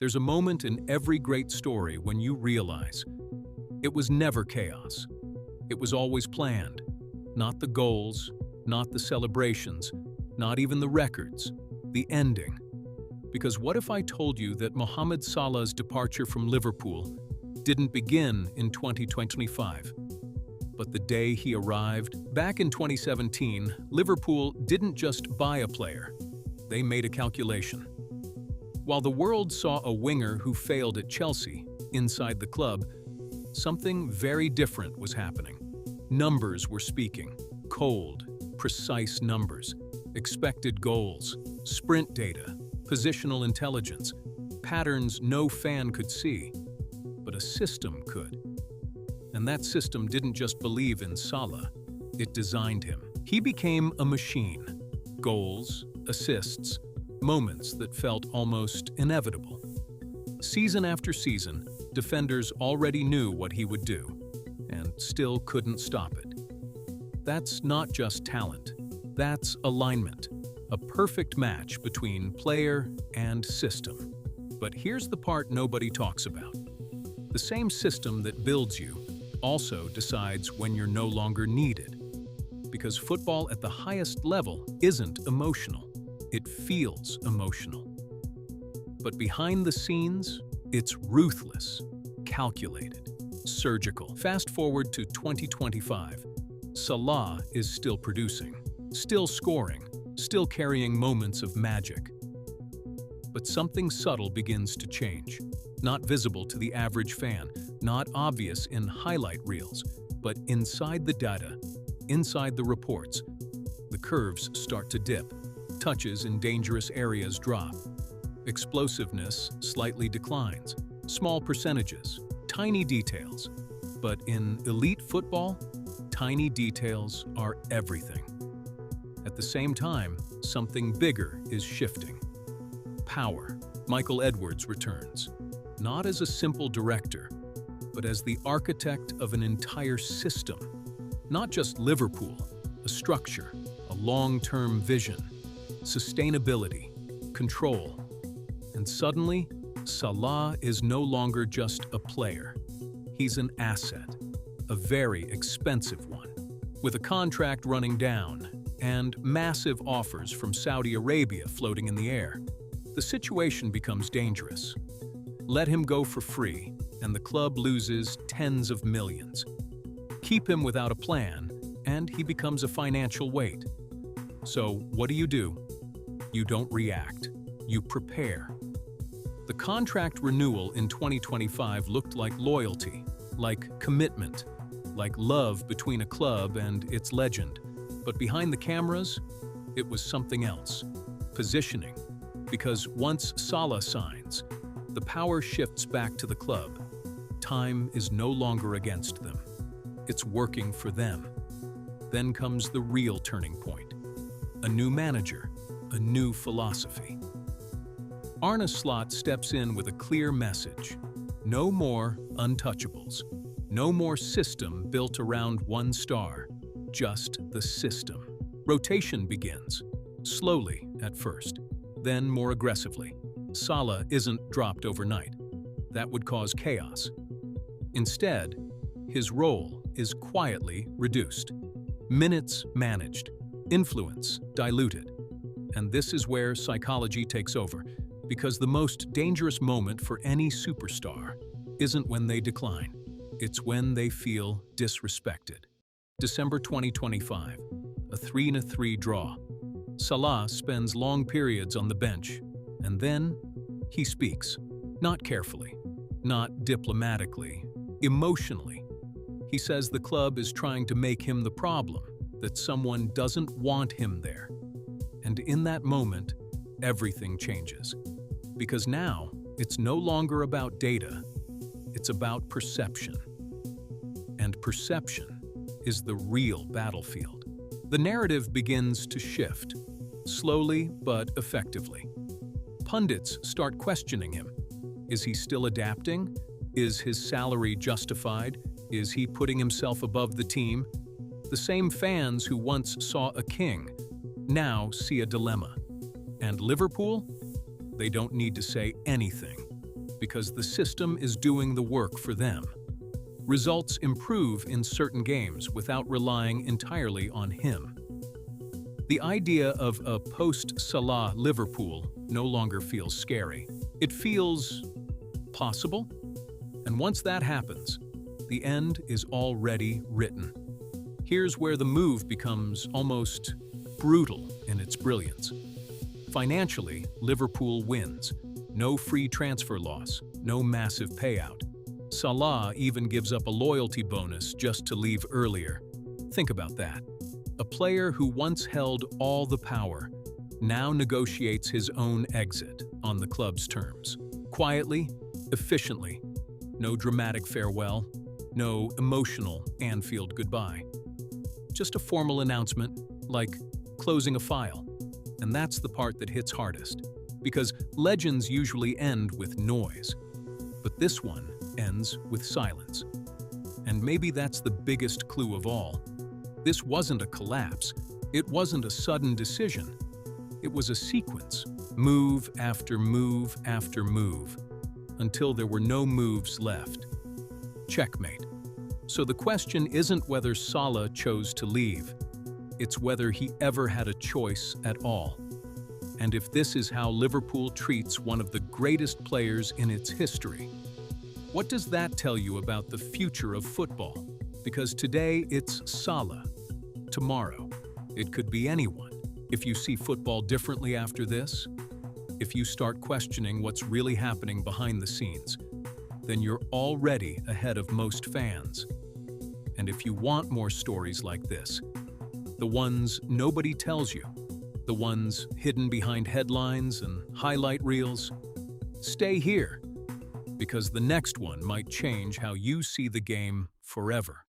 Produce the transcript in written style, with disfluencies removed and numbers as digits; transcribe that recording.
There's a moment in every great story when you realize it was never chaos. It was always planned. Not the goals, not the celebrations, not even the records, the ending. Because what if I told you that Mohamed Salah's departure from Liverpool didn't begin in 2025, but the day he arrived? Back in 2017, Liverpool didn't just buy a player, they made a calculation. While the world saw a winger who failed at Chelsea, inside the club, something very different was happening. Numbers were speaking, cold, precise numbers, expected goals, sprint data, positional intelligence, patterns no fan could see, but a system could. And that system didn't just believe in Salah, it designed him. He became a machine. Goals, assists, moments that felt almost inevitable. Season after season, defenders already knew what he would do, and still couldn't stop it. That's not just talent, that's alignment, a perfect match between player and system. But here's the part nobody talks about. The same system that builds you also decides when you're no longer needed. Because football at the highest level isn't emotional. It feels emotional. But behind the scenes, it's ruthless, calculated, surgical. Fast forward to 2025. Salah is still producing, still scoring, still carrying moments of magic. But something subtle begins to change. Not visible to the average fan, not obvious in highlight reels, but inside the data, inside the reports, the curves start to dip. Touches in dangerous areas drop. Explosiveness slightly declines. Small percentages, tiny details. But in elite football, tiny details are everything. At the same time, something bigger is shifting. Power. Michael Edwards returns, not as a simple director, but as the architect of an entire system. Not just Liverpool, a structure, a long-term vision. Sustainability, control. And suddenly, Salah is no longer just a player. He's an asset, a very expensive one. With a contract running down and massive offers from Saudi Arabia floating in the air, the situation becomes dangerous. Let him go for free, and the club loses tens of millions. Keep him without a plan, and he becomes a financial weight. So what do? You don't react. You prepare. The contract renewal in 2025 looked like loyalty, like commitment, like love between a club and its legend. But behind the cameras, it was something else. Positioning. Because once Salah signs, the power shifts back to the club. Time is no longer against them. It's working for them. Then comes the real turning point. A new manager, a new philosophy. Arne Slot steps in with a clear message. No more untouchables. No more system built around one star. Just the system. Rotation begins. Slowly at first, then more aggressively. Salah isn't dropped overnight. That would cause chaos. Instead, his role is quietly reduced. Minutes managed. Influence diluted. And this is where psychology takes over, because the most dangerous moment for any superstar isn't when they decline. It's when they feel disrespected. December 2025, a 3-3 draw. Salah spends long periods on the bench, and then he speaks. Not carefully, not diplomatically, emotionally. He says the club is trying to make him the problem, that someone doesn't want him there. And in that moment, everything changes. Because now, it's no longer about data, it's about perception. And perception is the real battlefield. The narrative begins to shift, slowly but effectively. Pundits start questioning him. Is he still adapting? Is his salary justified? Is he putting himself above the team? The same fans who once saw a king now see a dilemma. And Liverpool? They don't need to say anything. because the system is doing the work for them. Results improve in certain games without relying entirely on him. The idea of a post-Salah Liverpool no longer feels scary. It feels possible. And once that happens, the end is already written. Here's where the move becomes almost brutal in its brilliance. Financially, Liverpool wins. No free transfer loss, no massive payout. Salah even gives up a loyalty bonus just to leave earlier. Think about that. A player who once held all the power now negotiates his own exit on the club's terms. Quietly, efficiently. No dramatic farewell, no emotional Anfield goodbye. Just a formal announcement, like closing a file. And that's the part that hits hardest, because legends usually end with noise. But this one ends with silence. And maybe that's the biggest clue of all. This wasn't a collapse. It wasn't a sudden decision. It was a sequence, move after move after move, until there were no moves left. Checkmate. So the question isn't whether Salah chose to leave. It's whether he ever had a choice at all. And if this is how Liverpool treats one of the greatest players in its history, what does that tell you about the future of football? Because today it's Salah. Tomorrow, it could be anyone. If you see football differently after this, if you start questioning what's really happening behind the scenes, then you're already ahead of most fans. And if you want more stories like this, the ones nobody tells you, the ones hidden behind headlines and highlight reels, stay here, because the next one might change how you see the game forever.